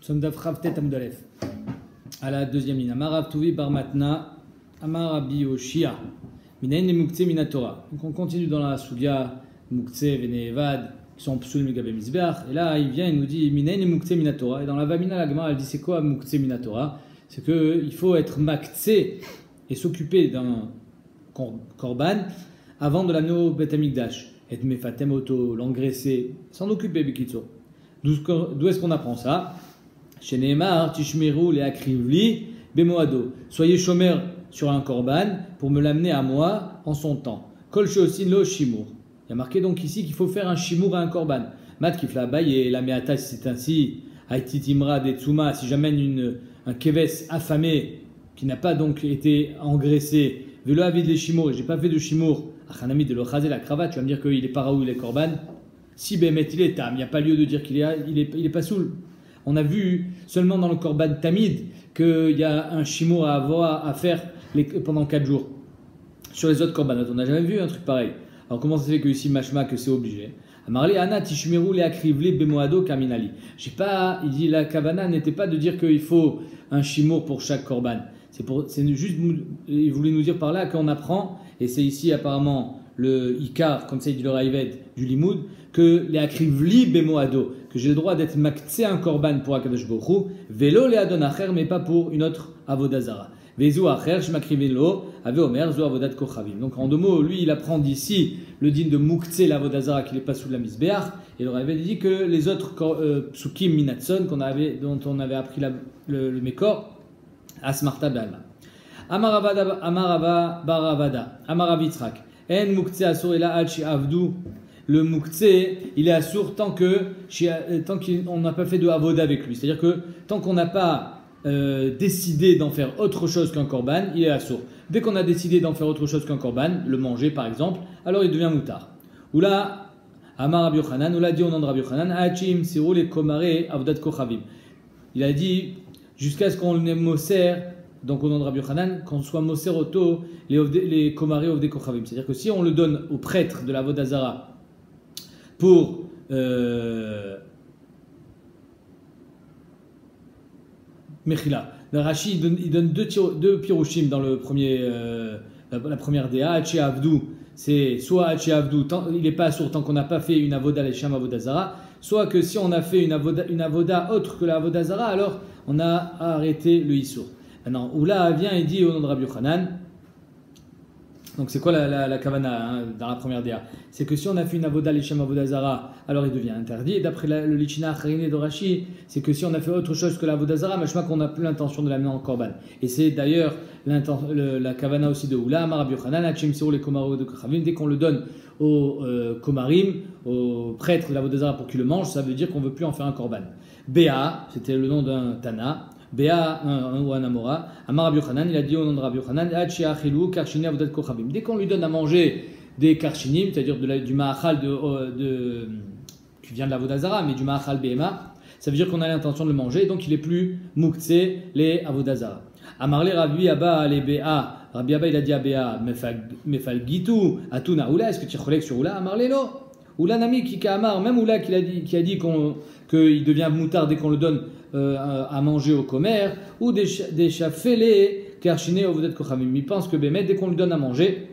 Nous sommes d'Afrav Tet Amdalef. À la deuxième ligne. Amarav Tuvi Bar Matna, Amarabi Oshia, Minayin et Muktzeh Minatora. Donc on continue dans la Sugia, Muktzeh, Venevad, qui sont Psul Megabe Mizbeach. Et là, il vient et nous dit Minayin et Muktzeh Minatora. Et dans la Vamina, la Gemara, elle dit c'est quoi Muktzeh Minatora? C'est qu'il faut être Maktzeh et s'occuper d'un korban avant de l'amener au Bet Amikdash. Et Mefatem Oto, l'engraisser, s'en occuper, Bekitso. D'où est-ce qu'on apprend ça? Chez Neymar, Tishmeru, les Akrivli, Bemoado. Soyez chômeurs sur un korban pour me l'amener à moi en son temps. Kol Sheosin lo Shimur. Il y a marqué donc ici qu'il faut faire un Shimur à un korban. Mat Kifla Baye, la Meata, si c'est ainsi. Aititimra, Detsuma, si j'amène un keves affamé qui n'a pas donc été engraissé. Velo avid les Shimur, et j'ai pas fait de Shimur. Achanami de l'ochazer, la cravate, tu vas me dire qu'il est paraoui les korban. Si Bémet il est tam, il n'y a pas lieu de dire qu'il est pas saoul. On a vu seulement dans le korban tamid qu'il y a un shimour à avoir à faire pendant 4 jours. Sur les autres korbanot, on n'a jamais vu un truc pareil. Alors comment ça se fait que ici mashma que c'est obligé? Amarle ana tishmeru le akrivle bemoado kaminali. Il dit la kavana n'était pas de dire qu'il faut un shimour pour chaque korban. C'est juste, il voulait nous dire par là qu'on apprend, et c'est ici apparemment le ikar, comme ça il dit le raïved du limoud, que les akrivli bemoado, que j'ai le droit d'être maktsé un korban pour Akadosh Baruch Hu, velo le adon acher, mais pas pour une autre avodazara. Vezu acher, shmakrivelo, ave omer, zo avodat kochavim. Donc en deux mots, lui il apprend d'ici le din de muktsé l'avodazara qui n'est pas sous la misbeach, et le raïved dit que les autres psukim minatson dont on avait appris le mekor, asmarta be'alma. Amarava baravada, amaravitzrak. En muktzeh asur ela al avdu. Le muktzeh, il est assour tant qu'on n'a pas fait de avoda avec lui. C'est-à-dire que tant qu'on n'a pas décidé d'en faire autre chose qu'un korban, il est assour. Dès qu'on a décidé d'en faire autre chose qu'un korban, le manger par exemple, alors il devient moutard. Oula, Amar Rabbi Yochanan, oula dit au nom de Rabbi Yochanan, Hachim sirou les komare avodat kochavim. Il a dit jusqu'à ce qu'on ait moser. Donc au nom de Rabbi Yochanan, qu'on soit moser auto les komare ovde kochavim. C'est-à-dire que si on le donne au prêtre de la vodazara pour Mechila, Rashi il donne deux pirouchim dans le la première déa. Hachi Avdu, c'est soit Hachi Avdu, il n'est pas assour tant qu'on n'a pas fait une avoda l'esham avodazara, soit que si on a fait une avoda autre que la avodazara, alors on a arrêté le issour. Maintenant, Oula vient et dit au nom de Rabbi Yochanan, donc c'est quoi la kavana dans la première déa? C'est que si on a fait une avoda l'ishem avodazara, alors il devient interdit. Et d'après le lichina acharine de Rashi, c'est que si on a fait autre chose que la avodazara, machma qu'on n'a plus l'intention de l'amener en korban. Et c'est d'ailleurs la kavana aussi de Oula, Amar Rabbi Yochanan, Hachim sirou les komaro de kochavim. Dès qu'on le donne aux komarim, aux prêtres de l'avodazara pour qu'ils le mangent, ça veut dire qu'on ne veut plus en faire un korban. Béa, c'était le nom d'un Tana. Béa ou un Amora, Amar Rabbi Yochanan, il a dit au nom de Rabbi Yochanan, avodat kochavim. Dès qu'on lui donne à manger des karchinim, c'est-à-dire du ma'achal qui vient de la vodazara, mais du ma'achal behema, ça veut dire qu'on a l'intention de le manger, donc il est plus muktzeh les avodazara. Amarle Rabbi Abba les Béa, Rabbi Abba il a dit à Béa, mefal gitu, atuna oula, est-ce que tu relèves sur oula? Amarle lo, oula nami ki amar, même oula qui a dit qu'il devient moutard dès qu'on le donne à manger au commerce, ou des chafélés karchiné au vodet kochamim. Il pense que Bémet, dès qu'on lui donne à manger,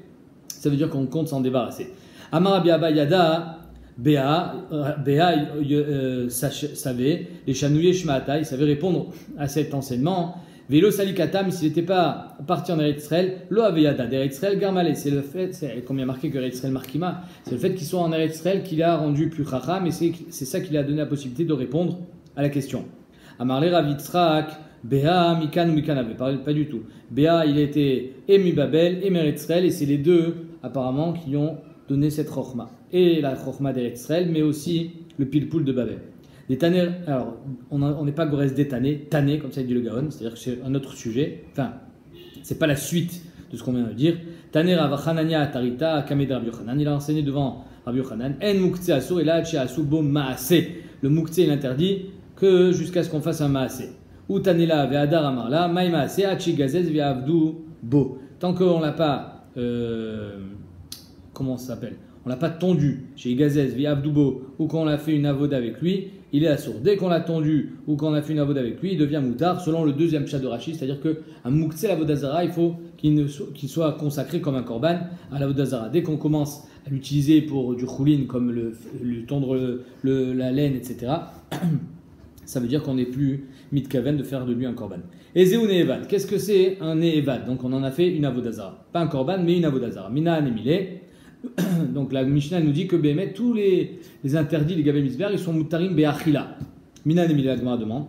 ça veut dire qu'on compte s'en débarrasser. Amar Rabbi Abba Yada, Béa savait, les chanouillés shmata, il savait répondre à cet enseignement. Vélo salikatam, s'il n'était pas parti en Eretz Israël, lo aveyada, d'Eretz Israël garmalé. C'est le fait, comme il y a marqué que Eretz Israël markima, c'est le fait qu'il soit en Eretz Israël qui l'a rendu plus chacham, et c'est ça qui lui a donné la possibilité de répondre à la question. Amarle Ravitzrak, Béa, Mikan ou Mikanave, pas du tout. Béa, il était ému Babel, et Eretz Israël, et c'est les deux, apparemment, qui ont donné cette chokhma. Et la chokhma d'Eretz Israël, mais aussi le pilpoul de Babel. Les tanner, alors, on n'est pas Gorès détané, tanné, comme ça dit le Gaon, c'est-à-dire que c'est un autre sujet, enfin, c'est pas la suite de ce qu'on vient de dire. Tanner Avachanania Tarita, Kamed Rabbi Yochanan, il a enseigné devant Rabbi Yochanan, En Muktzeh Asur, et là, Tché Asur Bo Maase. Le Muktzeh, il interdit que jusqu'à ce qu'on fasse un Maase. Ou Tanela Ve'adar Amarla, Maï Maase, Hachi Gazez Ve'avdu Bo. Tant qu'on l'a pas, comment ça s'appelle? On l'a pas tondu chez Gazez, Ve'avdu Bo, ou qu'on l'a fait une avoda avec lui, il est assourd. Dès qu'on l'a tendu ou qu'on a fait une avoda avec lui, il devient moutard, selon le deuxième pshat de Rashi, c'est-à-dire qu'un mouktsé l'avodazara, il faut qu'il soit consacré comme un korban à l'avodazara. Dès qu'on commence à l'utiliser pour du choulin, comme le tondre la laine, etc., ça veut dire qu'on n'est plus mitkaven de faire de lui un korban. Et Zéou Ne'evad, qu'est-ce que c'est un Ne'evad? Donc on en a fait une avodazara. Pas un korban, mais une avodazara. Mina anemile. Donc la Mishnah nous dit que Béhémet, tous les interdits, les gavim misber, ils sont moutarim be'achila. Mina anemile, la Gemara demande.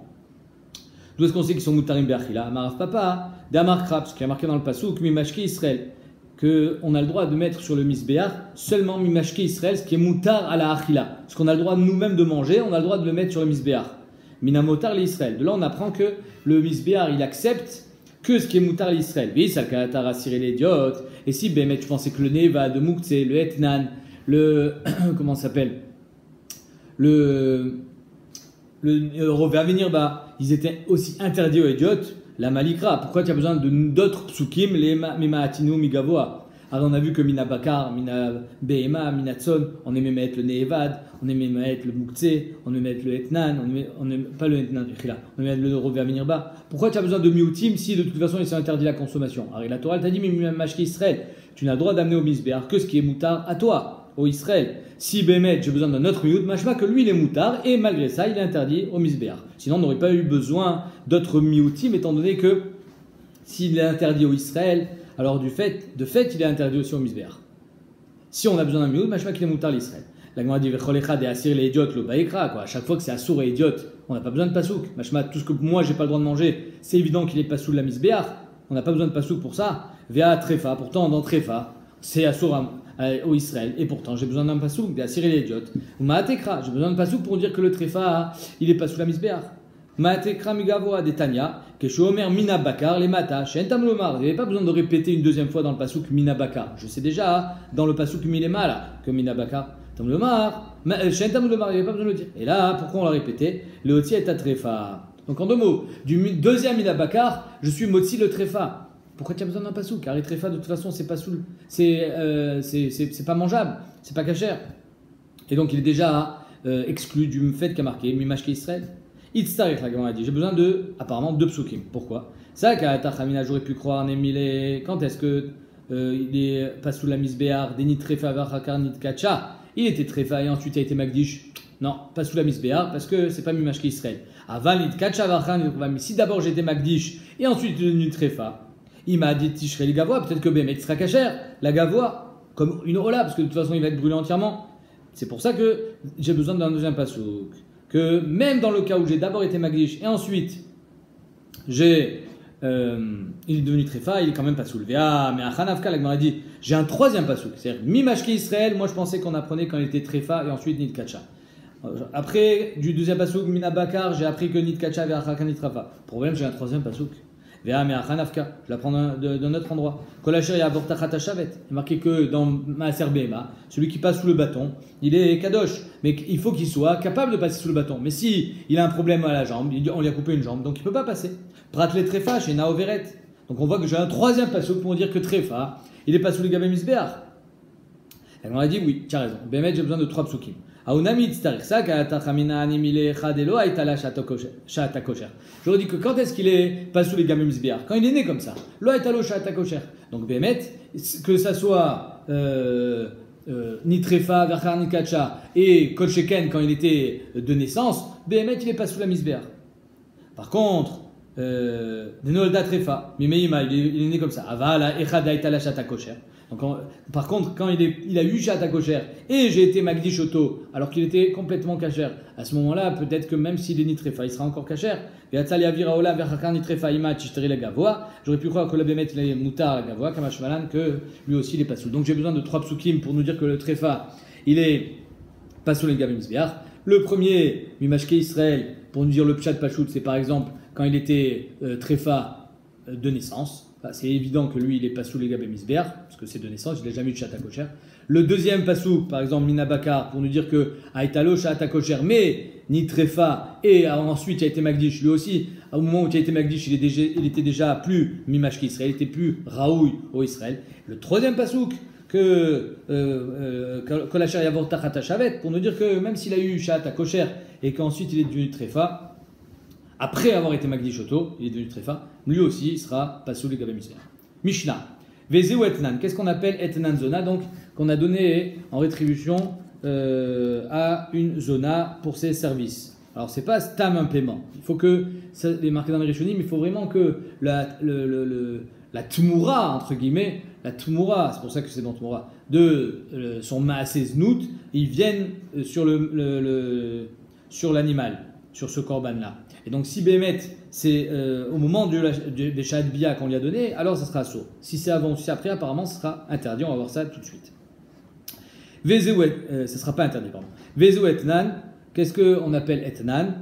D'où est-ce qu'on sait qu'ils sont moutarim be'achila? Amarav papa, d'Amar Kraps, qui a marqué dans le pasouk, mimashki Israël, qu'on a le droit de mettre sur le misbéach seulement mimashki Israël, ce qui est moutar à la achila. Ce qu'on a le droit nous-mêmes de manger, on a le droit de le mettre sur le misbéach. Minamotar l'Israël. De là, on apprend que le misbéar, il accepte que ce qui est moutar l'Israël. Oui, ça le rassuré l'idiote. Et si, ben, tu pensais que le Neva, de Moukhtse, le Etnan, le. Comment ça s'appelle? Le Revenir, bah, ils étaient aussi interdits aux idiotes. La Malikra. Pourquoi tu as besoin d'autres psukim, les Mimaatinu, Migavoa? Alors on a vu que Mina Bakar, Mina Behema, Mina Tson, on aimait mettre le Ne'evad, on aimait mettre le Moukhtse, on aimait mettre le Etnan, on aimait pas le Etnan, on aimait mettre le Revenir-Ba. Pourquoi tu as besoin de miutim si de toute façon il s'est interdit la consommation? Alors la Torah t'a dit, mais Mashki Israël, tu n'as le droit d'amener au Misbéar que ce qui est moutar à toi, au Israël. Si Bémet, j'ai besoin d'un autre miut, machma que lui il est moutar et malgré ça il est interdit au Misbéar. Sinon on n'aurait pas eu besoin d'autres miutim étant donné que s'il est interdit au Israël, alors de fait, il est interdit aussi au misbéach. Si on a besoin d'un miout, machma qu'il est moutar l'Israël. La Gemara dit vecholechad et assir les idiotes le baïkra, quoi. À chaque fois que c'est assour et idiote, on n'a pas besoin de pasouk. Machma, tout ce que moi j'ai pas le droit de manger, c'est évident qu'il est pas sous la misbéach. On n'a pas besoin de pasouk pour ça. Vea trefa, pourtant dans trefa, c'est assour au Israël, et pourtant j'ai besoin d'un pasouk, d'assir les idiotes. Ou maatekra, j'ai besoin de pasouk pour dire que le trefa, il est pas sous la misbéach. Maatekra migavoa detanya. Keshomer Mina Bakar, les Mata, Shentam Lomar. Vous n'avez pas besoin de répéter une deuxième fois dans le pasouk Mina Bakar. Je sais déjà dans le pasouk Milema là que Mina Bakar, Tam Lomar, Shentam Lomar, il n'y avait pas besoin de le dire. Et là, pourquoi on l'a répété? Le Otsi est à Trefa. Donc en deux mots, du deuxième Mina Bakar, je suis Motsi le Trefa. Pourquoi tu as besoin d'un pasouk? Car les Trefa, de toute façon, c'est pas soul, c'est pas mangeable, c'est pas cachère. Et donc il est déjà exclu du fait qu'a marqué Mimashke Israël. Itztarich, la Gemara a dit, j'ai besoin de, apparemment, deux psukim. Pourquoi? Ça, Ka'atachamina, j'aurais pu croire, Nemile, quand est-ce que il est pas sous la misbéar, Denit Trefa, Vachakar, Nit Kacha, il était Trefa et ensuite il a été Magdish. Non, pas sous la misbéar, parce que c'est pas Mimashke Israël. Aval, Nit Kacha, Vachakar, Nit Trefa, mais si d'abord j'étais Magdish et ensuite Nit Trefa, il m'a dit Tishrei le Gavoa, peut-être que Bémet sera cachère, la Gavoa, comme une Ola, parce que de toute façon il va être brûlé entièrement. C'est pour ça que j'ai besoin d'un deuxième pasouk. Que même dans le cas où j'ai d'abord été Magdish et ensuite il est devenu Trefa, il est quand même pas soulevé. Ah, mais à Hanafka, la Gemara dit j'ai un troisième pasouk. C'est-à-dire Mimashki Israël, moi je pensais qu'on apprenait quand il était Trefa et ensuite Nit Kacha. Après, du deuxième pasouk, Mina Bakar, j'ai appris que Nit Kacha et Achaka Nit Trafa. Problème, j'ai un troisième pasouk. Véa, mais à Hanafka, je l'apprends d'un autre endroit. Kolacher et Abortachata Shavet. Il est marqué que dans Maaser Behema, celui qui passe sous le bâton, il est Kadosh. Mais il faut qu'il soit capable de passer sous le bâton. Mais si il a un problème à la jambe, on lui a coupé une jambe, donc il ne peut pas passer. Pratle Trefa chez Naoveret. Donc on voit que j'ai un troisième pasouk pour dire que Trefa, il n'est pas sous le Gabem Isbeach. Et on a dit oui, tu as raison. Bémet, j'ai besoin de trois psukim. J'aurais dit que quand est-ce qu'il est pas sous les gamim misbéar? Quand il est né comme ça. Lo etalo shata kosher. Donc Bémet, que ça soit Nitrefa, Verchar Nikacha et Kolcheken quand il était de naissance, Bémet il est pas sous la misbéar. Par contre, Denolda Trefa, Mimeima, il est né comme ça. Avala Echada etala shata kosher. Donc, par contre, quand il a eu Shata Kosher et j'ai été Magdish Oto, alors qu'il était complètement kasher, à ce moment-là, peut-être que même s'il est Nitrefa, il sera encore kasher. J'aurais pu croire que le Bémet il est Moutar la Gavoa, Kamashmalan, que lui aussi il est pas sous. Donc j'ai besoin de trois psukim pour nous dire que le Trefa, il est pas sous les Gavim Misbéach. Le premier, Mimashke Israël, pour nous dire le Pshat Pachout, c'est par exemple quand il était Trefa de naissance. C'est évident que lui, il n'est pas sous les Gabem Misbéach, parce que c'est de naissance, il n'a jamais eu de Shata Kosher. Le deuxième pasouk, par exemple, Mina Bakar, pour nous dire que Aïtalo Shata Kosher, mais ni Trefa, et ensuite il a été Magdish, lui aussi, au moment où il a été Magdish, il était déjà plus Mimashki Israël, il était plus Raoui au Israël. Le troisième pasouk, que Kolacher Yavor Tachata Shavet, pour nous dire que même s'il a eu Shata Kosher et qu'ensuite il est devenu tréfa, après avoir été Magdishoto, il est devenu tréfa, lui aussi il sera pasoul Gabe Misbéach. Mishnah. Vezeu etnan. Qu'est-ce qu'on appelle etnan zona? Donc, qu'on a donné en rétribution à une zona pour ses services. Alors, c'est pas stam un paiement. Il faut que, ça est marqué dans les Rishonim, il faut vraiment que la tmoura, entre guillemets, la tmoura, c'est pour ça que c'est dans tmoura, de son maasé znout, ils viennent sur l'animal, sur ce korban-là. Et donc, si Bémet, c'est au moment des Shahad Bia qu'on lui a donné, alors ça sera assaut. Si c'est avant ou si c'est après, apparemment, ce sera interdit. On va voir ça tout de suite. Vezeuet, ce ne sera pas interdit, pardon. Vezeuet etnan, qu'est-ce qu'on appelle etnan?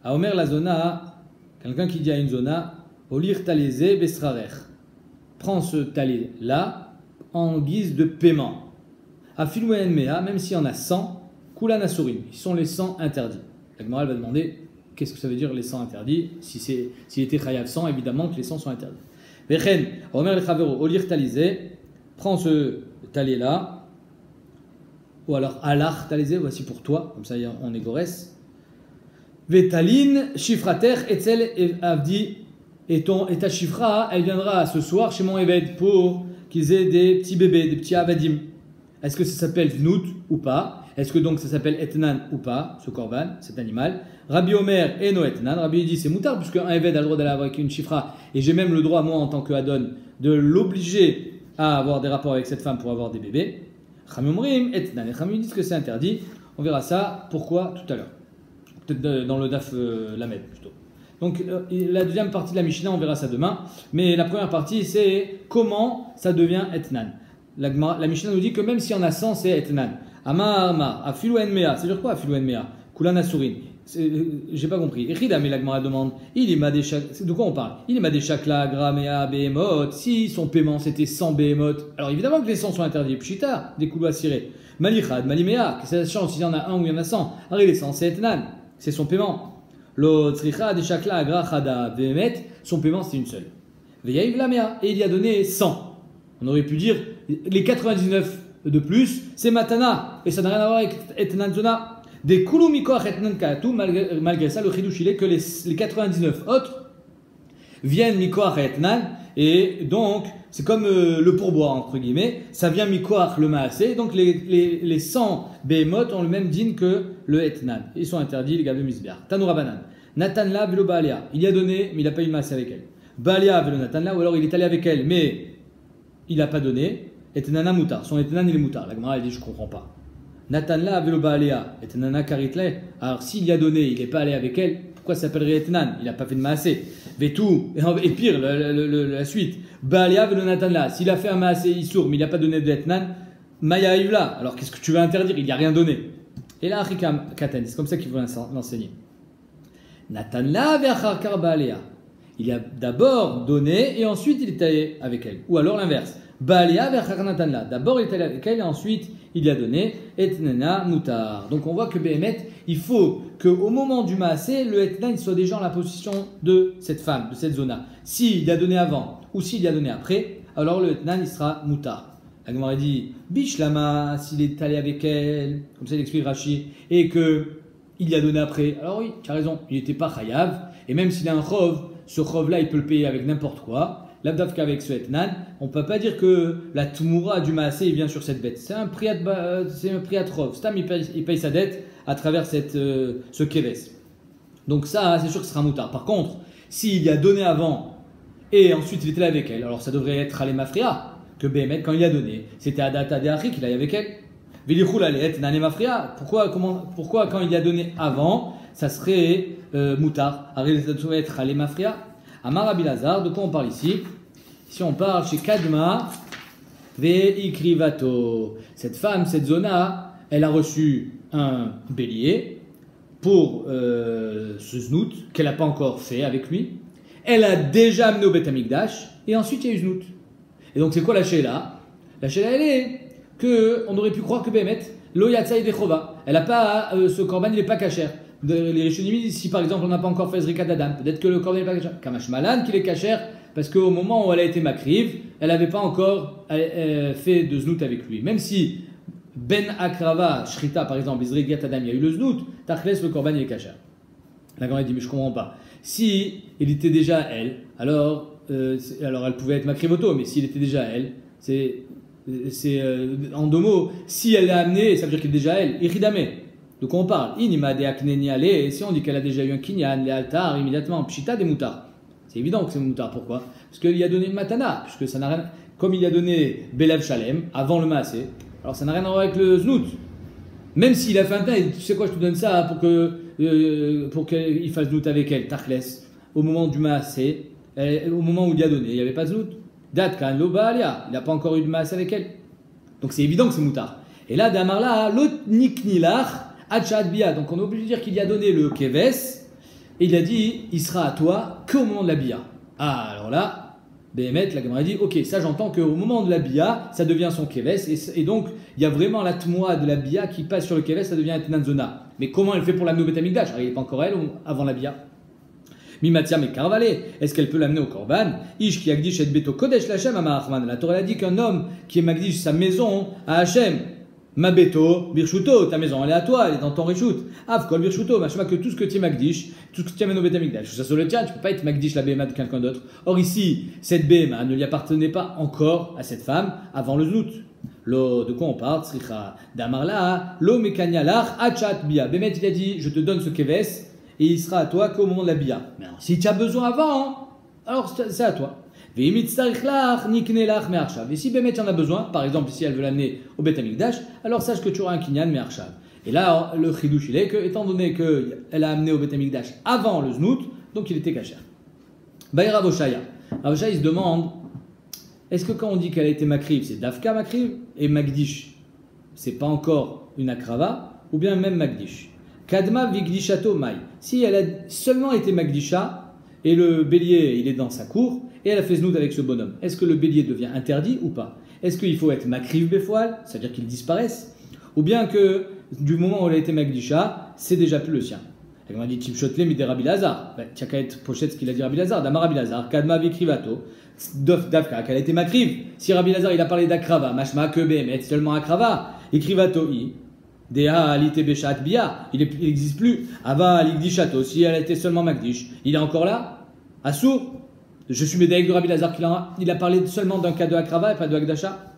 À Omer la zona, quelqu'un qui dit à une zona, olir talézé besrarer. Prends ce talé-là en guise de paiement. À Filouen Mea, même s'il y en a 100, Kulan Asurim, ils sont les 100 interdits. La Gemara va demander. Qu'est-ce que ça veut dire les 100 interdits? S'il était chayav 100, évidemment que les 100 sont interdits. Vechen, Omer le Chavero, olir talisé, prends ce talé-là, ou alors alach talisé, voici pour toi, comme ça on est gorès. Vetalin, chifrater, etzel avdi, et ta chifra, elle viendra ce soir chez mon évêque pour qu'ils aient des petits bébés, des petits avadim. Est-ce que ça s'appelle vnout ou pas? Est-ce que donc ça s'appelle etnan ou pas, ce korban, cet animal? Rabbi Omer et no etnan. Rabbi dit c'est moutard, puisque un évêque a le droit d'aller avec une chifra, et j'ai même le droit, moi en tant qu'adon, de l'obliger à avoir des rapports avec cette femme pour avoir des bébés. Chamimrim etnan. Et Chamim disent que c'est interdit. On verra ça, pourquoi, tout à l'heure. Peut-être dans le Daf Lamed plutôt. Donc la deuxième partie de la Mishnah, on verra ça demain. Mais la première partie, c'est comment ça devient etnan. La Mishnah nous dit que même s'il y en a 100, c'est etnan. Amar, afilu en mea. C'est-à-dire quoi afilu en mea? Kulan asurin. J'ai pas compris. Echida, mais la Gemara demande. De quoi on parle? Il est des chakla, gramea, behemoth. Si son paiement c'était 100 behemoth, alors évidemment que les 100 sont interdits. Pshita, des koulois cirés. Malichad, malimea. Qu'est-ce que ça change s'il y en a un ou il y en a 100? Alors les 100, c'est etnan. C'est son paiement. L'autre, des chakla, grachada, behemet. Son paiement c'est une seule. Veyaïv la mea. Et il y a donné 100. On aurait pu dire les 99 de plus, c'est matana. Et ça n'a rien à voir avec etnan zona. Des kulumikoach etnan katu, malgré ça, le chidouch il est que les 99 autres viennent mikoach etnan, et donc c'est comme le pourboire entre guillemets, ça vient mikoach le maasé, donc les 100 behemoth ont le même din que le etnan. Ils sont interdits, les gars de misbéach. Tanoura banan. Nathan la velo baalia. Il y a donné, mais il n'a pas eu maasé avec elle. Baalia velo Nathan la, ou alors il est allé avec elle, mais il n'a pas donné. Etnana moutar. Son etnan il est moutar. La Gemara elle dit je comprends pas. Nathan la velo baalia. Etnana karitle. Alors s'il y a donné, il n'est pas allé avec elle. Pourquoi ça s'appellerait etnan? Il n'a pas fait de maasé. Vetou. Et pire la suite. Baalia velo Nathan la. S'il a fait un maasé issour, mais il n'a pas donné de etnan, maya là. Alors qu'est-ce que tu veux interdire? Il n'y a rien donné. Et là achikam katen. C'est comme ça qu'il faut l'enseigner. Nathan la ve'achar kar baalia. Il a d'abord donné et ensuite il est allé avec elle. Ou alors l'inverse. Baalia ve'achar Nathan la. D'abord il est allé avec elle et ensuite il y a donné etnana mutar. Donc on voit que Béhémet, il faut qu'au moment du maasé, le etnan soit déjà en la position de cette femme, de cette zona. S'il y a donné avant ou s'il y a donné après, alors le etnan il sera mutar. La Gemara dit Bishlama, s'il est allé avec elle, comme ça il explique Rashi, et que il y a donné après. Alors oui, tu as raison, il n'était pas chayav, et même s'il a un chov, ce chov là il peut le payer avec n'importe quoi. L'abdaf qu'avec ce etnan, on ne peut pas dire que la tmoura du maasé il vient sur cette bête. C'est un priat rov. Stam il paye sa dette à travers ce keves. Donc ça, c'est sûr que ce sera moutard. Par contre, s'il y a donné avant et ensuite il était là avec elle, alors ça devrait être Alé Mafria, que Béhémet, quand il a donné, c'était Adata Deachri qu'il aille avec elle. Vilichul Alé Nane Mafria. Pourquoi quand il a donné avant, ça serait moutard? Ça devrait être Alé Mafria. Amar Abilazar, de quoi on parle ici? Ici on parle chez Kadma Veikrivato. Cette femme, cette zona, elle a reçu un bélier pour ce znout qu'elle n'a pas encore fait avec lui. Elle a déjà amené au Beth Amikdash et ensuite il y a eu znout. Et donc c'est quoi la sheila? La sheila elle est qu'on aurait pu croire que Béhémet, lo yatzai dechova. Elle n'a pas, ce korban il n'est pas cachère. Les Rishonim, si par exemple on n'a pas encore fait Zrika d'Adam, peut-être que le korban n'est pas cachère. Kamash Malan qu'il est cachère parce qu'au moment où elle a été makriv, elle n'avait pas encore fait de znout avec lui. Même si Ben Akrava, Shrita par exemple, Izrigat Adam, il y a eu le Znout, Tachles, le Korban, il est kasher. La grand dit, mais je ne comprends pas. Si il était déjà à elle, alors elle pouvait être Makrivoto, mais s'il était déjà à elle, c'est en deux mots, si elle l'a amené, ça veut dire qu'il est déjà à elle, Iridame. De quoi on parle? Inima de Akneni Ale, si on dit qu'elle a déjà eu un kinyan, les altar, immédiatement, Pshita des moutards. C'est évident que c'est moutards, pourquoi? Parce qu'il y a donné une matana, puisque ça n'a rien. Comme il a donné Belev Shalem, avant le Maasé, alors ça n'a rien à voir avec le Znout. Même s'il a fait un temps, tu sais quoi, je te donne ça pour qu'il fasse Znout avec elle, Tachles, au moment du Maasé, au moment où il a donné, il n'y avait pas de Znout. Datkan, Lobalia, il n'a pas encore eu de Maasé avec elle. Donc c'est évident que c'est moutard. Et là, Damarla, l'autre Niknilach, Achad Bia. Donc on est obligé de dire qu'il y a donné le Keves, et il a dit, il sera à toi qu'au moment de la Bia. Ah, alors là, Béhémet, la Gemara dit, ok, ça j'entends qu'au moment de la Bia, ça devient son Keves, et donc il y a vraiment la Tmoa de la Bia qui passe sur le Keves, ça devient Etnanzona. Mais comment elle fait pour l'amener au Betamikdash? Il n'est pas encore elle, avant la Bia. Mimatia mais Karvalé, est-ce qu'elle peut l'amener au Korban? Ish qui Agdish et Beto Kodesh Lachem à Mahachman. La Torah a dit qu'un homme qui est Magdish sa maison à Hachem, ma beto, birshuto, ta maison elle est à toi, elle est dans ton reshut. Avkol birshuto, machma que tout ce que tu es Magdish, tout ce que tu amènes au Betamikdash, ça se le tient, tu peux pas être Magdish la BMA de quelqu'un d'autre. Or ici, cette BMA ne lui appartenait pas encore à cette femme avant le Znout. Lo, de quoi on parle? Sricha, Damarla, lo mekanyalach, achat bia. Bémet il a dit, je te donne ce keves et il sera à toi qu'au moment de la bia. Mais alors, si tu as besoin avant, alors c'est à toi. Et si Bémet en a besoin, par exemple si elle veut l'amener au Beth Amikdash, alors sache que tu auras un kinyan me'arshav. Et là, le chidouche il est que, étant donné qu'elle a amené au Beth Amikdash avant le znout, donc il était kasher. Baï Ravoshaya. Ravoshaya il se demande, est-ce que quand on dit qu'elle a été makriv, c'est dafka makriv et magdish, c'est pas encore une akrava, ou bien même magdish. Kadma vigdishato mai. Si elle a seulement été magdisha et le bélier il est dans sa cour, et elle a fait znout avec ce bonhomme. Est-ce que le bélier devient interdit ou pas? Est-ce qu'il faut être makriv befoal, c'est-à-dire qu'il disparaisse? Ou bien que du moment où elle a été magdisha, c'est déjà plus le sien? Elle m'a dit Tipshotle mi de Rabbi Lazar. Tiens qu'à être pochette ce qu'il a dit Rabbi Lazar. Damar Rabbi Lazar, Kadma vikrivato, Dafka, qu'elle a été makriv. Si Rabbi Lazar il a parlé d'akrava, mashma que bemet, seulement akrava, ikrivato i. Deha alite beshat bia, il n'existe plus. Ava alikdishato, si elle a été seulement magdish, il est encore là? Assour? Je suis médaillé de Rabbi Lazar il a parlé seulement d'un cas de Akrava et pas de Akdasha.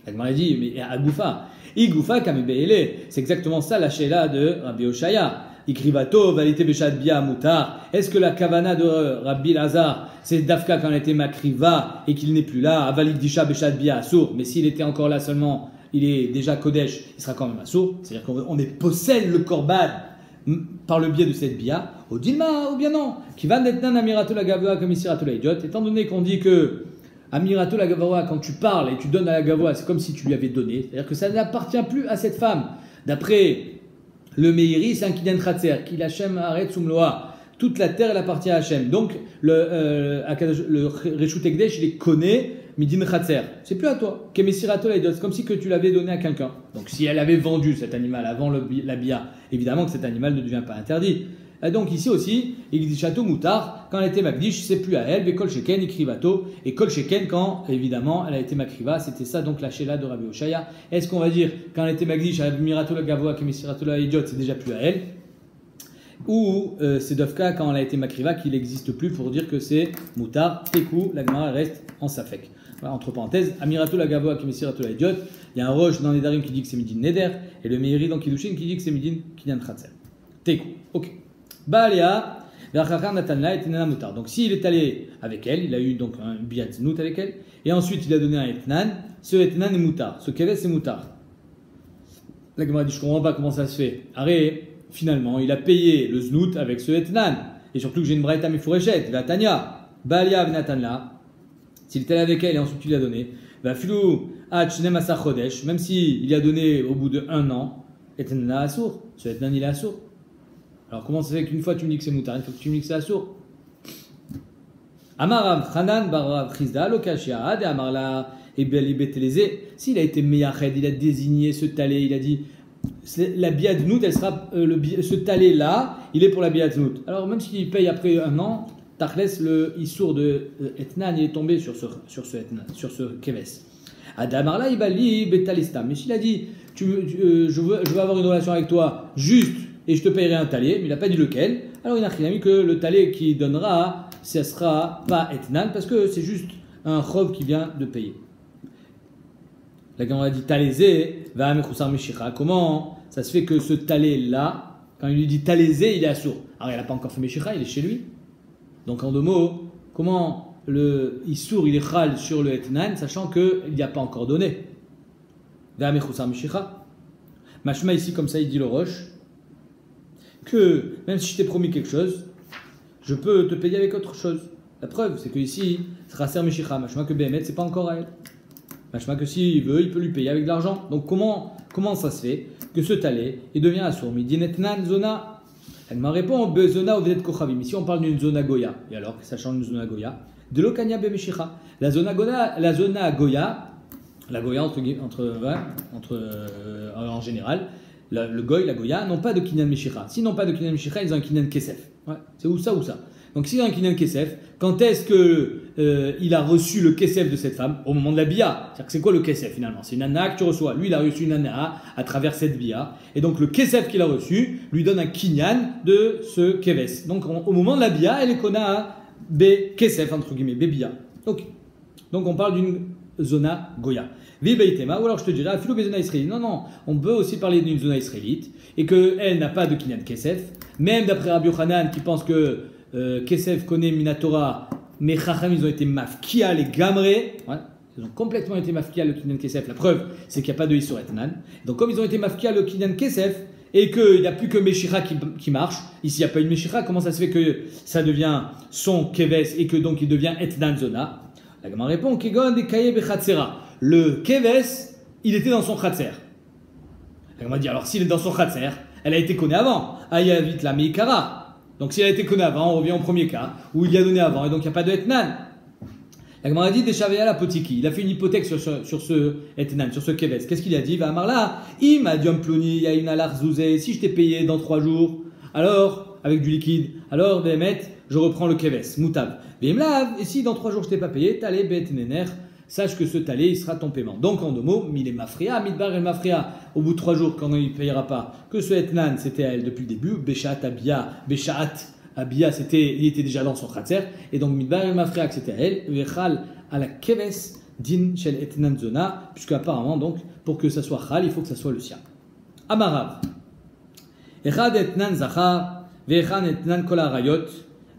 Elle m'a dit, mais Agoufa, Igoufa Kamebele, c'est exactement ça la Sheila de Rabbi Oshaya. Ikrivato, valite Beshat Bia Moutar. Est-ce que la Kavana de Rabbi Lazar, c'est Dafka quand elle était Makriva et qu'il n'est plus là, Avalik Disha Beshat Bia Assour, mais s'il était encore là seulement, il est déjà Kodesh, il sera quand même Assour. C'est-à-dire qu'on possède le Korban par le biais de cette bia, au dilma ou bien non, qui va d'etnan amirato la gavoa comme isirato la idiot, étant donné qu'on dit que amirato la gavoa, quand tu parles et tu donnes à la gavoa, c'est comme si tu lui avais donné, c'est-à-dire que ça n'appartient plus à cette femme. D'après le Meiri, c'est un kinyan khatser, qu'il Hachem arrête soumloa, toute la terre elle appartient à Hachem. Donc le Reshut Ekdesh il est connaît midin khatser, c'est plus à toi. Kemesirato la idiot, c'est comme si que tu l'avais donné à quelqu'un. Donc si elle avait vendu cet animal avant la bia, évidemment que cet animal ne devient pas interdit. Et donc ici aussi, il dit château moutard, quand elle était magdish, c'est plus à elle, mais kol sheken, ikrivato, et kol sheken quand, évidemment, elle a été makriva, c'était ça donc la sheila de Rabbi Oshaya. Est-ce qu'on va dire, quand elle était magdish, mirato la gavoa, kemesirato la idiot, c'est déjà plus à elle? Ou c'est Dofka quand elle a été makriva qu'il n'existe plus pour dire que c'est moutard, tekou, la Gemara reste en safek. Voilà, entre parenthèses, Amirato la Gavoa qui Messirato la Idiot, il y a un roche dans les Darim qui dit que c'est Midin Neder, et le Meiri dans Kiddushin qui dit que c'est Midin Kinyan Khatser. Tekou, ok. Baalea, Verchachar Natanla et Tenana Moutar. Donc s'il est allé avec elle, il a eu donc un Biat Znout avec elle, et ensuite il a donné un Etnan, ce Etnan est Moutar, ce Keves est Moutar. La Gemara dit, je ne comprends pas comment ça se fait. Arrête, finalement, il a payé le Znout avec ce Etnan, et surtout que j'ai une Braïta Mifourechet, Vatania, Baalea Natanla. S'il était allé avec elle et ensuite il a donné, même s'il a donné au bout de 1 an, Etna Assour, ce Etnan il est Assour. Alors comment ça fait qu'une fois tu me dis que c'est Moutar, une fois que tu me dis que c'est Assour? Amarav Hanan Barav Chizda Lokashia Ade Amarla Ebeli Beteleze, s'il a été Meyached, il a désigné ce talé, il a dit la biadnout, elle sera ce talé là, il est pour la biadnout. Alors même s'il paye après 1 an, Tachles, le Issour de Etnan, il est tombé sur ce Keves. Adamarla Ibali Betalistam. Mais s'il a dit, je veux avoir une relation avec toi juste et je te payerai un talet, mais il n'a pas dit lequel. Alors il a mis que le talet qu'il donnera, ce sera pas etnan parce que c'est juste un chov qui vient de payer. Là, quand on a dit talézé, va mechusar meshicha. Comment ça se fait que ce talet-là, quand il lui dit talézé, il est assourd? Alors il n'a pas encore fait meshicha, il est chez lui. Donc en deux mots, comment le issour il est chal sur le etnan, sachant qu'il n'y a pas encore donné? Va mechusar meshicha. Mashma ici, comme ça, il dit le roche, que même si je t'ai promis quelque chose, je peux te payer avec autre chose. La preuve, c'est que ici, Traser Meshicha, machma que Béhémet, c'est pas encore à elle. Machma que s'il veut, il peut lui payer avec de l'argent. Donc comment ça se fait que ce talet, il devient assourd? Mais dinetnan zona. Elle m'a répondu, zona ou vedet kochavim. Ici, on parle d'une zona goya. Et alors, ça change d'une zona goya. De l'okanya bemeshicha. La zona goya, la goya en général, le goy, la goya, n'ont pas de kinyan meshicha. S'ils n'ont pas de kinyan meshicha, ils ont un kinyan kesef. Ouais, c'est ou ça ou ça. Donc s'il a un kinyan kesef, quand est-ce qu'il a reçu le kesef de cette femme? Au moment de la bia. C'est-à-dire que c'est quoi le kesef finalement? C'est une anna que tu reçois. Lui, il a reçu une anna à travers cette bia. Et donc le kesef qu'il a reçu lui donne un kinyan de ce keves. Donc au moment de la bia, elle est kona be kesef, entre guillemets, be bia. Donc on parle d'une zona goya. Vibeitema, ou alors je te dirais, afilo bezona israélite. Non, on peut aussi parler d'une zona israélite et qu'elle n'a pas de kinyan kesef. Même d'après Rabbi Yochanan qui pense que kesef connaît minatora, mais chacham ils ont été mafkia les gamré. Ouais, ils ont complètement été mafkia le kinyan kesef. La preuve, c'est qu'il n'y a pas de isur etnan. Donc comme ils ont été mafkia le kinyan kesef et qu'il n'y a plus que Meshira qui marche, ici il n'y a pas une Meshira, comment ça se fait que ça devient son keves et que donc il devient etnan zona? La Gemara répond Kegon de kaye bechatzera. Le keves, il était dans son khatser. La Gemara dit alors s'il est dans son khatser, elle a été connue avant. Ayavit la meikara. Donc si elle a été connue avant, on revient au premier cas où il y a donné avant et donc il n'y a pas de etnan. La Gemara dit Deshavea la potiki. Il a fait une hypothèque sur ce etnan, sur ce keves. Qu'est-ce qu'il a dit? Va amarla ima diom ploni ya une alar zouzé. Si je t'ai payé dans 3 jours, alors avec du liquide, alors Béhémet, je reprends le keves, moutav. Et si dans 3 jours je t'ai pas payé, talé bet nener, sache que ce talé il sera ton paiement. Donc en 2 mots, mile mafria, midbar el mafria, au bout de 3 jours quand il ne payera pas, que ce etnan c'était à elle depuis le début, beshaat abia, il était déjà dans son khatser, et donc midbar el mafria que c'était à elle, vechal à la keves din shel etnan zona, puisque apparemment donc pour que ça soit chal, il faut que ça soit le sien. Amarav, echad etnan zachar, vechad etnan kol harayot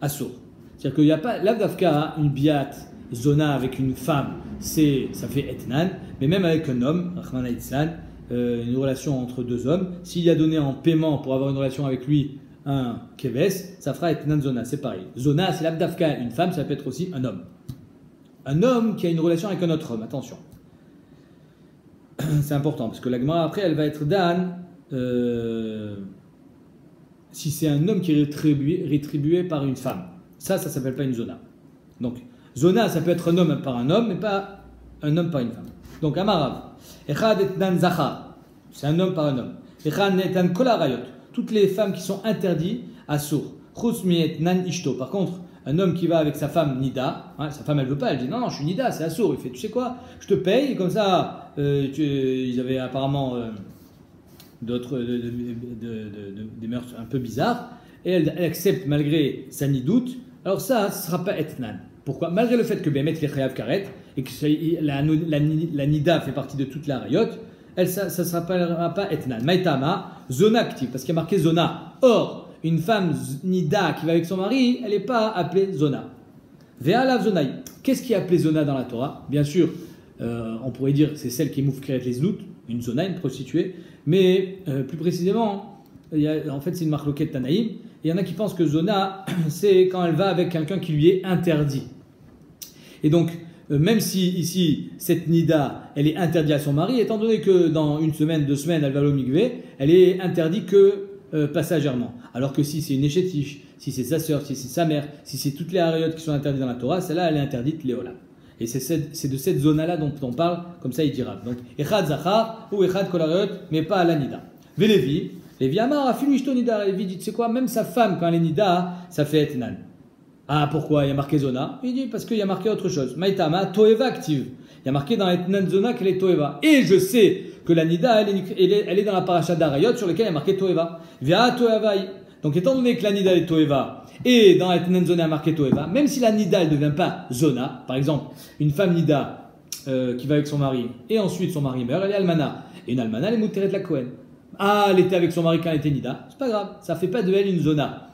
asur. C'est-à-dire qu'il n'y a pas, l'avdavka, une biat, zona avec une femme, ça fait etnan, mais même avec un homme, Rahman Aïtsan, une relation entre 2 hommes, s'il a donné en paiement pour avoir une relation avec lui un keves, ça fera etnan zona, c'est pareil. Zona, c'est l'avdavka, une femme, ça peut être aussi un homme. Un homme qui a une relation avec un autre homme, attention. C'est important, parce que la Gemara, après, elle va être dan, si c'est un homme qui est rétribué par une femme. Ça s'appelle pas une zona. Donc, zona, ça peut être un homme par un homme, mais pas un homme par une femme. Donc, amarav, echad etnan zachar, c'est un homme par un homme. Echad etan kol harayot, toutes les femmes qui sont interdites à sourd. Chus mi etnan ishto. Par contre, un homme qui va avec sa femme nida, hein, sa femme elle veut pas, elle dit non, je suis nida, c'est assourd. Il fait, tu sais quoi, je te paye, comme ça, ils avaient apparemment d'autres des mœurs un peu bizarres, et elle accepte malgré sa nidoute. Alors ça, ce ne sera pas etnan. Pourquoi? Malgré le fait que Béhémet est chayav karet, et que la nida fait partie de toute la rayot, ça ne sera pas etnan. Maïtama, zona active, parce qu'il y a marqué zona. Or, une femme nida qui va avec son mari, elle n'est pas appelée zona. Ve'alav zonaï. Qu'est-ce qui est appelé zona dans la Torah? Bien sûr, on pourrait dire que c'est celle qui est moufkeret les znout, une zona, une prostituée, mais plus précisément, en fait c'est une marloquette tanaïm. Il y en a qui pensent que zona, c'est quand elle va avec quelqu'un qui lui est interdit. Et donc, même si ici, cette nida, elle est interdite à son mari, étant donné que dans 1 semaine, 2 semaines, elle va au mikvé, elle est interdite que passagèrement. Alors que si c'est une échétiche, si c'est sa sœur, si c'est sa mère, si c'est toutes les harayot qui sont interdites dans la Torah, celle-là, elle est interdite léola. Et c'est de cette zona-là dont on parle, comme ça il dira. Donc, echad zachar ou echad kol harayot, mais pas à la nida. Vélévi, Lévi Amar a fini nida. Lévi dit, tu sais quoi, même sa femme, quand elle est nida, ça fait etnan. Ah, pourquoi il y a marqué zona? Il dit parce qu'il y a marqué autre chose. Maïtama, toeva active. Il y a marqué dans Etnan zona qu'elle est toeva. Et je sais que la nida, elle est dans la paracha d'Arayot sur laquelle il y a marqué toeva. Via toevai. Donc étant donné que la nida est toeva et dans Etnan zona il y a marqué toeva, même si la nida elle ne devient pas zona, par exemple, une femme nida qui va avec son mari et ensuite son mari meurt, elle est almana. Et une almana, elle est moutérée de la Kohen. Ah, elle était avec son mari quand elle était nida, c'est pas grave, ça fait pas de elle une zona.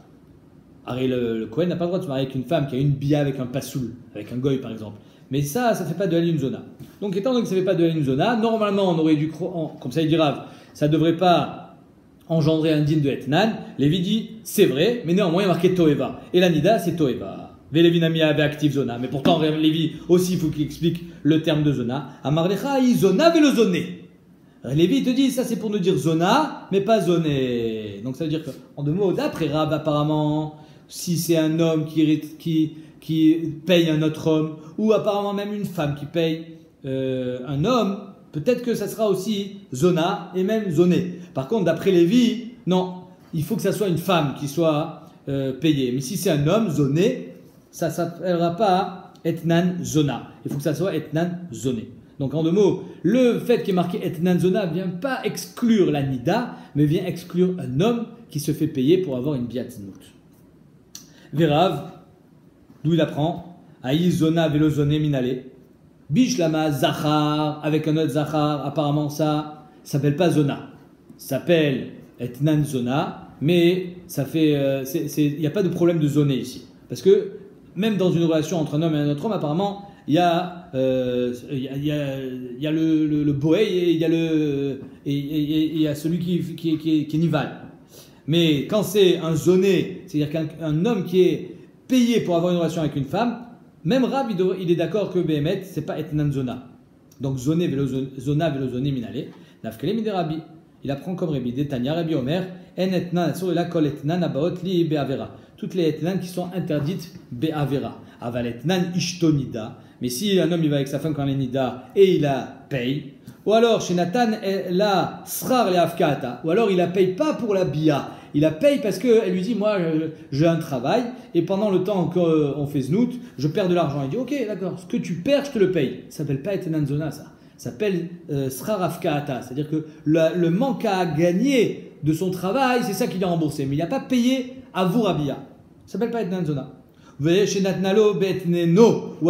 Alors, le Kohen n'a pas le droit de se marier avec une femme qui a une bia avec un passoul, avec un goy par exemple. Mais ça fait pas de elle une zona. Donc étant donné que ça fait pas de elle une zona, normalement on aurait dû, comme ça il dit Rav, ça devrait pas engendrer un din de Etnan. Lévi dit c'est vrai, mais néanmoins il y a marqué Toeva. Et la nida c'est Toeva. Vélévinami avait active zona. Mais pourtant Lévi aussi il faut qu'il explique le terme de zona. Amarlecha i zona vélozoné. Lévi te dit ça c'est pour nous dire zona, mais pas zoné. Donc ça veut dire qu'en deux mots, d'après Rav apparemment, si c'est un homme qui paye un autre homme, ou apparemment même une femme qui paye un homme, peut-être que ça sera aussi zona et même zoné. Par contre, d'après Lévi, non, il faut que ça soit une femme qui soit payée. Mais si c'est un homme zoné, ça ne s'appellera pas etnan zona. Il faut que ça soit etnan zoné. Donc en deux mots, le fait qu'il y ait marqué etnan zona ne vient pas exclure la nida, mais vient exclure un homme qui se fait payer pour avoir une biatznout. Vérav, d'où il apprend, Aïe zona vélozoné minale, Bishlama zachar, avec un autre zachar, apparemment ça s'appelle pas zona, ça s'appelle etnan zona, mais ça fait, il n'y a pas de problème de zoné ici. Parce que même dans une relation entre un homme et un autre homme, apparemment, il y a le boé et il y a celui qui est nival. Mais quand c'est un zoné, c'est-à-dire qu'un homme qui est payé pour avoir une relation avec une femme, même Rav, il est d'accord que Behemet, c'est pas etnan zona. Donc zona vélozoné minale, nafkele mide Rabbi. Il apprend comme Rabbi, Détania, Rabbi Omer, en etnan, sur la kol etnan abaot li be'avera. Toutes les etnan qui sont interdites be'avera. Aval etnan ishtonida. Mais si un homme il va avec sa femme quand elle est nida et il la paye, ou alors chez Nathan, la srar le afkata, ou alors il la paye pas pour la bia, il la paye parce qu'elle lui dit moi j'ai un travail et pendant le temps qu'on fait znout, je perds de l'argent. Il dit ok d'accord, ce que tu perds je te le paye. Ça s'appelle pas etnan zona ça. Ça s'appelle srar afkata, c'est-à-dire que le manque à gagner de son travail, c'est ça qu'il a remboursé, mais il n'a pas payé à vous rabia. Ça s'appelle pas etnan zona. Ou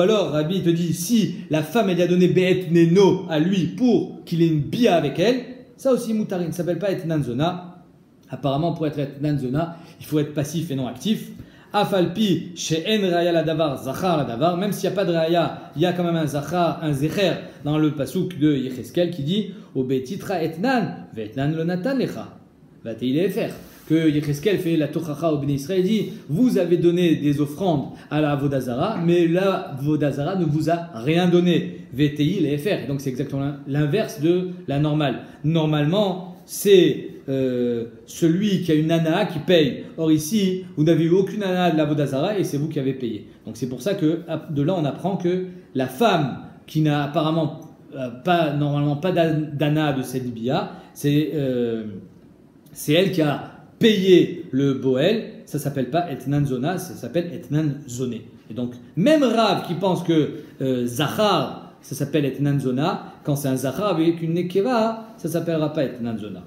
alors Rabbi te dit si la femme elle a donné be'etneno à lui pour qu'il ait une bia avec elle, ça aussi moutarine, ça s'appelle pas etnan zona. Apparemment pour être etnan zona, il faut être passif et non actif. Afalpi she'en raya la davar zachar la davar, même s'il n'y a pas de raya, il y a quand même un zachar, un zecher dans le pasuk de Yecheskel qui dit o betitra etnan ve'etnan lo natan lecha va teile faire. Que Yecheskel fait la tochacha au Bnei Israël, dit vous avez donné des offrandes à la Vodazara, mais la Vodazara ne vous a rien donné. VTI, les FR. Donc c'est exactement l'inverse de la normale. Normalement, c'est celui qui a une ana qui paye. Or ici, vous n'avez eu aucune ana de la Vodazara et c'est vous qui avez payé. Donc c'est pour ça que de là on apprend que la femme qui n'a apparemment normalement pas d'ana de cette bia, c'est elle qui a payer le Boel, ça s'appelle pas etnan zona, ça s'appelle etnan zoné. Et donc, même Rav qui pense que Zachar, ça s'appelle etnan zona, quand c'est un Zachar avec une Nekeva, ça s'appellera pas etnan zona.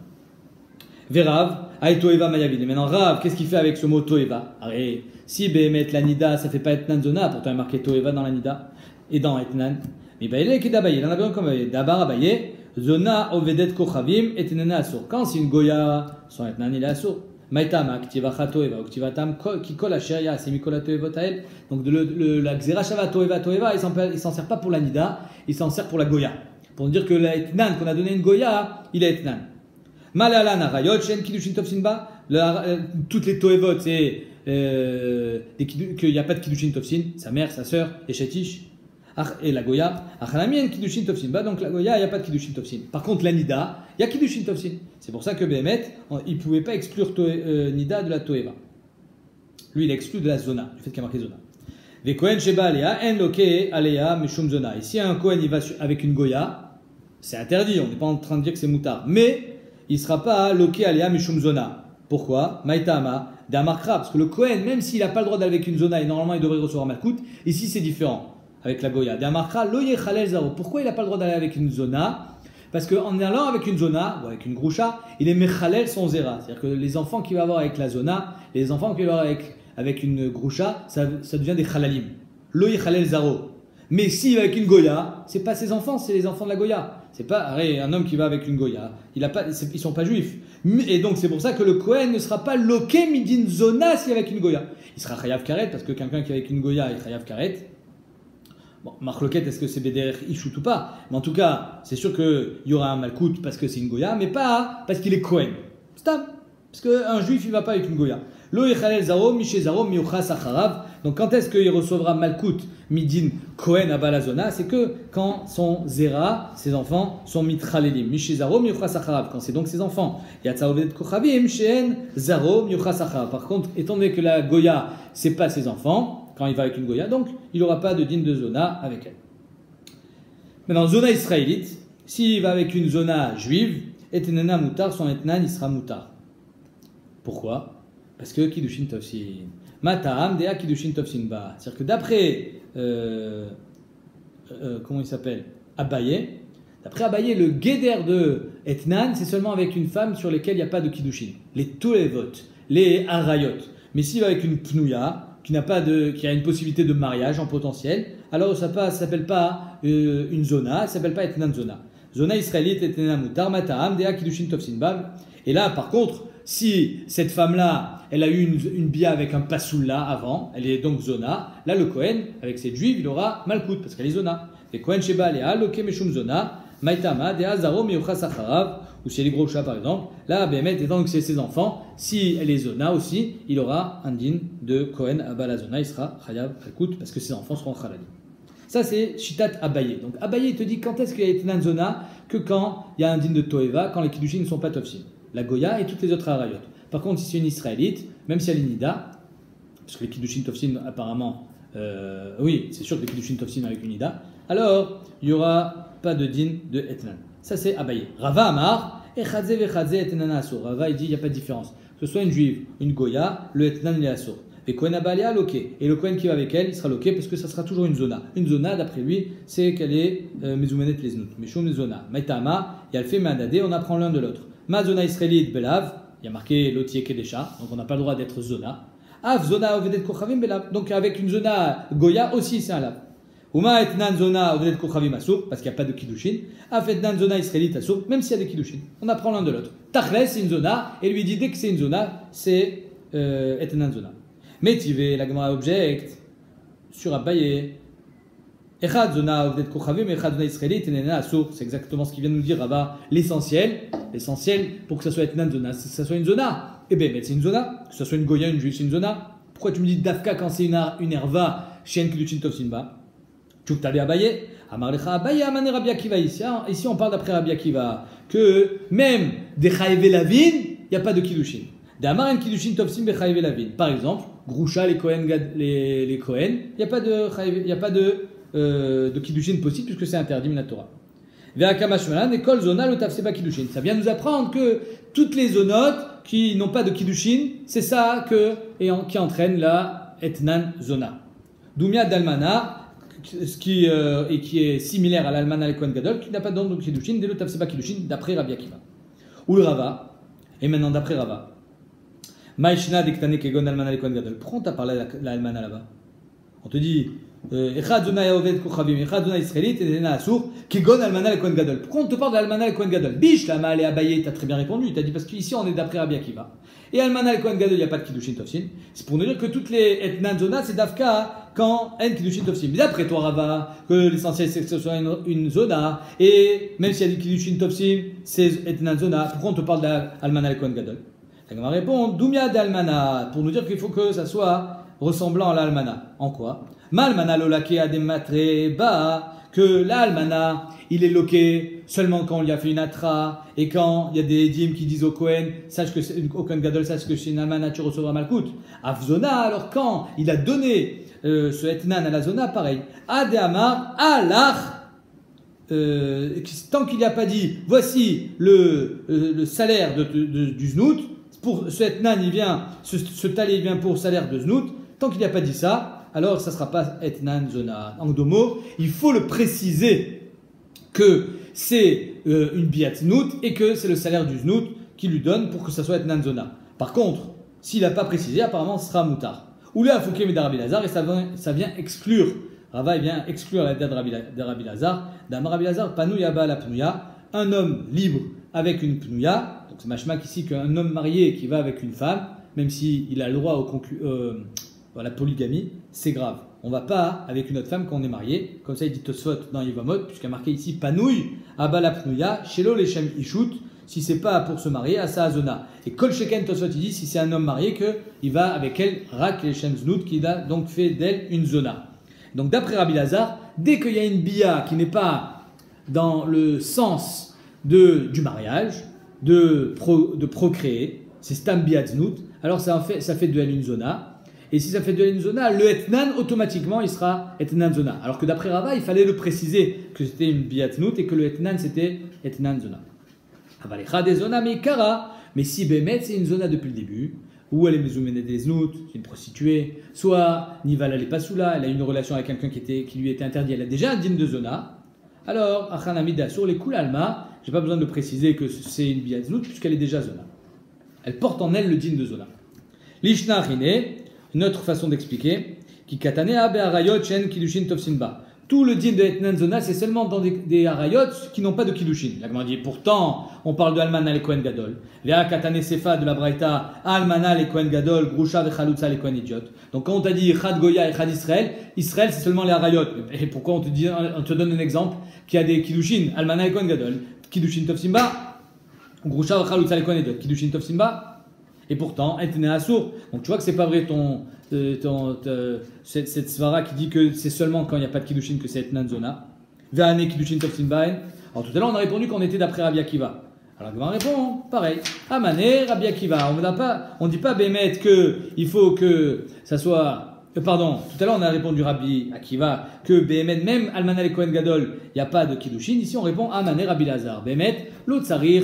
Verav, ay toeva mayavide. Maintenant, Rav, qu'est-ce qu'il fait avec ce mot toeva? Allez, si Behemet la nida, ça fait pas etnan zona, pourtant il y a marqué toeva dans la nida et dans etnan. Mais bah, il est d'Abaye, il en a besoin comme d'Abar Abaye. Zona ovedet kochavim et tenena asur. Quand c'est une goya, son etnan il est asur. Maïtama, ktiva chatoeva, ktivatam ki kol asheria, c'est mikola toevotael. Donc la xera shava toeva, il s'en sert pas pour la nida, il s'en sert pour la goya. Pour dire que l'etnan qu'on a donné une goya, il est etnan. Malala narayot shen kidushin tofsinba. Toutes les toevot, c'est qu'il n'y a pas de kidushin tofsin, sa mère, sa sœur, et shetish. Et la Goya, Kiddushin Tofsin. Donc la Goya, il n'y a pas de Kiddushin Tofsin. Par contre, la Nida, il y a Kiddushin Tofsin. C'est pour ça que Behemet, il ne pouvait pas exclure Nida de la Toeva. Lui, il exclut de la Zona, du fait qu'il y a marqué Zona. Ve Kohen Sheba Alea, En Loke Alea Mishum Zona. Et si un Kohen il va avec une Goya, c'est interdit, on n'est pas en train de dire que c'est moutard. Mais il ne sera pas Loke Alea Mishum Zona. Pourquoi Maïtama, d'Amarkra, parce que le Kohen, même s'il n'a pas le droit d'aller avec une zona et normalement il devrait recevoir Malkout, ici c'est différent avec la Goya. D'Amarkra, lo yechalel zaro. Pourquoi il n'a pas le droit d'aller avec une zona? Parce qu'en allant avec une zona, ou avec une groucha, il est mechalel son zera. C'est-à-dire que les enfants qu'il va avoir avec la zona, les enfants qu'il va avoir avec une groucha, ça devient des chalalim. Lo yechalel zaro. Mais s'il va avec une Goya, c'est pas ses enfants, c'est les enfants de la Goya. C'est pas un homme qui va avec une Goya. Ils sont pas juifs. Et donc c'est pour ça que le Kohen ne sera pas loqué midin zona s'il est avec une Goya. Il sera chayav karet, parce que quelqu'un qui est avec une Goya est chayav karet. Bon, marloquette, est-ce que c'est BDR Ishut ou pas? Mais en tout cas, c'est sûr qu'il y aura un malkout parce que c'est une Goya, mais pas parce qu'il est Kohen. Stop. Parce qu'un juif, il ne va pas avec une Goya. Lo yechalel zaro, miché zaro, miuchas acharav. Donc quand est-ce qu'il recevra malkout midin Kohen à Balazona? C'est que quand son zera, ses enfants, sont mitralelim. Miché zaro, miuchas acharav. Quand c'est donc ses enfants. Yatsa ovedet kochavim, shen zaro, miuchas acharav. Par contre, étant donné que la Goya, c'est pas ses enfants, quand il va avec une Goya, donc il n'aura pas de din de zona avec elle. Maintenant, zona israélite, s'il va avec une zona juive, etenena moutar, son etnan, il sera moutar. Pourquoi? Parce que Kiddushin Tofsin. Mata'am dea Kiddushin Tofsin ba. C'est-à-dire que d'après, comment il s'appelle? Abaye. D'après Abaye, le guéder de etnan, c'est seulement avec une femme sur lesquelles il n'y a pas de Kiddushin. Tous les votes, les harayot. Mais s'il va avec une pnouya, qui a une possibilité de mariage en potentiel, alors ça ne s'appelle pas une zona, ça ne s'appelle pas etnan zona. Zona israélite etnan mutar mata'am dea kiddushin tofsin bab. Et là, par contre, si cette femme-là, elle a eu une bia avec un pasoula avant, elle est donc zona, là le Kohen, avec cette juive, il aura malkout, parce qu'elle est zona. Et Kohen sheba lea loke meshum zona, maitama dea zaro miyuchas acharav. Ou si elle est gros chat par exemple, là, Bémet, étant donné que c'est ses enfants, si elle est zona aussi, il aura un din de Kohen à Balazona, il sera chayav alkout parce que ses enfants seront chalalim. Ça c'est Shitat Abaye. Donc Abaye te dit quand est-ce qu'il y a etnan zona? Que quand il y a un din de Toeva, quand les kiddushin ne sont pas tofsin. La Goya et toutes les autres harayot. Par contre, si c'est une israélite, même si elle est nida, parce que les kiddushin tofsin apparemment, oui, c'est sûr que les kiddushin tofsin avec une nida, alors il n'y aura pas de din de etnan. Ça c'est Abaye. Rava Amar, Echadze vechadze etnan asur. Rava il dit il n'y a pas de différence. Que ce soit une juive, une Goya, le etnan il est asur. Et Kohen Abalia loqué. Et le Kohen qui va avec elle, il sera loqué parce que ça sera toujours une zona. Une zona, d'après lui, c'est qu'elle est mezoumenet lesnout. Meshum zona. Maitama, et elle fait manadé, on apprend l'un de l'autre. Ma zona israélite belav, il y a marqué lotier kedesha, donc on n'a pas le droit d'être zona. Av zona ovedet kochavim belav. Donc avec une zona Goya aussi c'est un lav. Uma etnan zona ovedet kochavim asur, parce qu'il n'y a pas de kiddushin. Af etnan zona israélite asur, même s'il y a des kiddushin. On apprend l'un de l'autre. Tachles c'est une zona, et lui dit dès que c'est une zona, c'est etnan zona. Métivé, la Gemara objecte sur Abaye. Echad zona ovedet kochavim, echad zona israélite enena asur. C'est exactement ce qu'il vient de nous dire Rabba. L'essentiel pour que ça soit etnan zona, c'est que ça soit une zona. Eh bien, c'est une zona. Que ça soit une Goya, une juive, c'est une zona. Pourquoi tu me dis Dafka quand c'est une erva chez une kiddushin tofsinba? Tu veux t'aller Abaye? Amarlecha Abaye amane Rabbi Akiva. Ici, on parle d'après Rabbi Akiva que même des chayev lavin, il n'y a pas de kiddushin. D'Amar en kiddushin tofsin be chayev lavin. Par exemple, Groucha, les Kohen, il n'y a pas de kiddushin possible puisque c'est interdit min Torah. Ve'akamashmalan et kol zona lo tafseba kiddushin. Ça vient nous apprendre que toutes les zonotes qui n'ont pas de kiddushin, c'est ça qui entraîne la etnan zona. Doumia d'almana, qui est similaire à l'almana le Kohen Gadol, qui n'a pas de kiddushin, de lo tafseba kiddushin d'après Rabbi Akiva. Ou le Rava, et maintenant d'après Rava. Maïshna dektane kegon almana le Kohen Gadol. Pourquoi on t'a parlé de l'almana là-bas? On te dit Echad zona yaovet kochavim, echad zona israélite, et nena asur, kegon almana le Kohen Gadol. Pourquoi on te parle de l'almana le Kohen Gadol? Bish, la Maale Abaye, t'as très bien répondu. T'as dit parce qu'ici on est d'après Rabbi Akiva. Et almana le Kohen Gadol, il n'y a pas de kiddushin tofsin. C'est pour nous dire que toutes les etnan zona, c'est d'Afka quand en kiddushin tofsin. Mais d'après toi, Rava, que l'essentiel c'est que ce soit une zona, et même s'il y a du kiddushin tofsin, c'est etnan zona. Pourquoi on te parle d'almana le Kohen Gadol? On va répondre Doumia d'almana, pour nous dire qu'il faut que ça soit ressemblant à l'almana. En quoi? Malmana lolake adematre ba, que l'almana, il est loqué seulement quand on lui a fait une atra, et quand il y a des dîmes qui disent au Kohen, sache que au Kohen Gadol, sache que chez une almana tu recevras malkout. Afzona, alors quand il a donné ce etnan à la zona, pareil. Adéamar, alach, tant qu'il n'a pas dit, voici le salaire du znout, ce etnan, il vient, ce talit, il vient pour salaire de znout, tant qu'il n'y a pas dit ça, alors ça ne sera pas etnan zona. En deux mots, il faut le préciser que c'est une biat znout et que c'est le salaire du znout qui lui donne pour que ça soit etnan zona. Par contre, s'il n'a pas précisé, apparemment ce sera moutar. Ou là, Fouké mais d'Arabi Lazar, et ça vient exclure, Rava vient exclure la date d'Arabi Lazar, d'Amar Lazar, Panouya Ba la Pnouya, un homme libre avec une Pnouya, donc c'est machma ici qu'un homme marié qui va avec une femme, même s'il a le droit à la polygamie, c'est grave. On ne va pas avec une autre femme quand on est marié, comme ça il dit Tosfot dans Yivamot, puisqu'il y a marqué ici Panouy Abba la Pnouya, Shelo Leshem Ishut, si c'est pas pour se marier, à sa Azona. Et Kol Sheken Tosfot il dit si c'est un homme marié qu'il va avec elle Rak Leshem Znout, qui a donc fait d'elle une Zona. Donc d'après Rabbi Lazar, dès qu'il y a une bia qui n'est pas dans le sens du mariage, de procréer, c'est Stam Biat Znout, alors ça fait de elle une Zona. Et si ça fait de elle une Zona, le Etnan, automatiquement, il sera Etnan Zona. Alors que d'après Rava, il fallait le préciser que c'était une Biat Znout et que le Etnan, c'était Etnan Zona. Avalecha des Zona, mais Kara. Mais si Bemet, c'est une Zona depuis le début, ou elle est Mezoumenet des Znout, c'est une prostituée, soit Nival elle est pas sous là, elle a une relation avec quelqu'un qui lui était interdit, elle a déjà un din de Zona, alors, Achanamida, sur les Kul Alma, j'ai pas besoin de préciser que c'est une Biat Znout, puisqu'elle est déjà Zona. Elle porte en elle le din de Zona. Lishna Rine, une autre façon d'expliquer, qui katane abe arayot chen kiddushin tovsinba. Tout le din de Etnan Zona, c'est seulement dans des arayot qui n'ont pas de kiddushin. La Gemara dit, pourtant, on parle de Almana le Kohen Gadol. Vea katane sefa de la Braïta, Almana le Kohen Gadol, Grusha ve Chalutza le Kohen Idiot. Donc quand on t'a dit Chad Goya et Chad Israël, Israël c'est seulement les arayot. Et pourquoi on te donne un exemple qui a des kiddushin, Almana le Kohen Gadol, kiddushin tovsinba, Grusha ve Chalutza le Kohen Idiot, kiddushin tovsinba. Et pourtant, elle tenait à sourd. Donc tu vois que c'est pas vrai cette svara qui dit que c'est seulement quand il n'y a pas de kiddushin que c'est Etnan Zona. Ve'ane kiddushin tovsin bain. Alors tout à l'heure on a répondu qu'on était d'après Rabbi Akiva. Alors on répond pareil. Amane Rabbi Akiva. On ne dit pas Bémet que il faut que ça soit. Pardon. Tout à l'heure on a répondu Rabbi Akiva que Bémet même Almana le Kohen Gadol il n'y a pas de kiddushin. Ici on répond Amane Rabbi Lazar. Bémet l'autre sarir.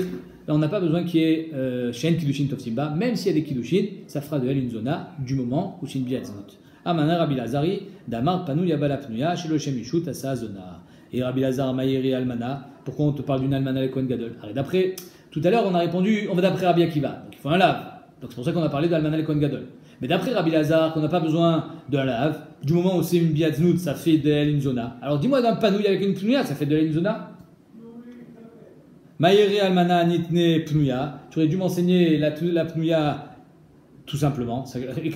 On n'a pas besoin qu'il y ait Shen Kiddushin Tovsimba, même s'il y a des Kiddushin, ça fera de elle une Zona du moment où c'est une Biatzmut. Amana Rabbi Lazari, Damar Panou Yabala Pnuya, Shelo Shem Yishut Asa Zona. Et Rabbi Lazar Mayeri Almana, pourquoi on te parle d'une Almana le Kohen Gadol? Alors d'après, tout à l'heure on a répondu, on va d'après Rabbi Akiva, donc il faut un lave. Donc c'est pour ça qu'on a parlé d'Almana le Kohen Gadol. Mais d'après Rabbi Lazar, qu'on n'a pas besoin d'un lave, du moment où c'est une Biatzmut, ça fait de elle une Zona. Alors dis-moi d'un Panou avec une Pnuya, ça fait de elle une Zona? Maïri almana nitne pnouya. Tu aurais dû m'enseigner la pnouya tout simplement.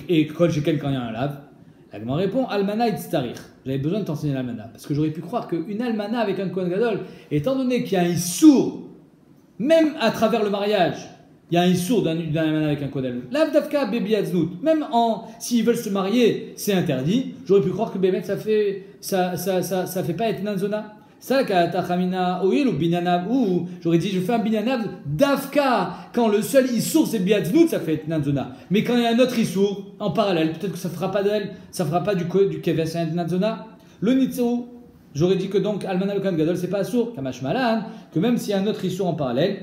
Et kol shekel quand il y a un lave. La Gemara répond almana itztarir. J'avais besoin de t'enseigner l'almana. Parce que j'aurais pu croire qu'une almana avec un Kohen Gadol, étant donné qu'il y a un issour, même à travers le mariage, il y a un issour d'un almana avec un Kohen Gadol. Lav davka bebi atznout. Même s'ils veulent se marier, c'est interdit. J'aurais pu croire que Bémet ça fait pas Etnan Zona. Ça, ou j'aurais dit, je fais un binyanav d'Afka, quand le seul issour c'est biatznout, ça fait Etnanzona. Mais quand il y a un autre issour, en parallèle, peut-être que ça fera pas d'elle, ça fera pas du keves Etnanzona. Le nitzou, j'aurais dit que donc Almana le Kohen Gadol, c'est pas assour, Kamash Malan, que même s'il y a un autre issour en parallèle,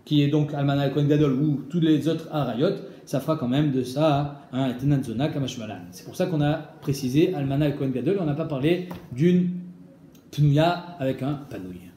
qui est donc Almana le Kohen Gadol ou tous les autres arayot, ça fera quand même de ça un Etnanzona, Kamash Malan. C'est pour ça qu'on a précisé Almana le Kohen Gadol, on n'a pas parlé d'une Pnouya avec un panouille.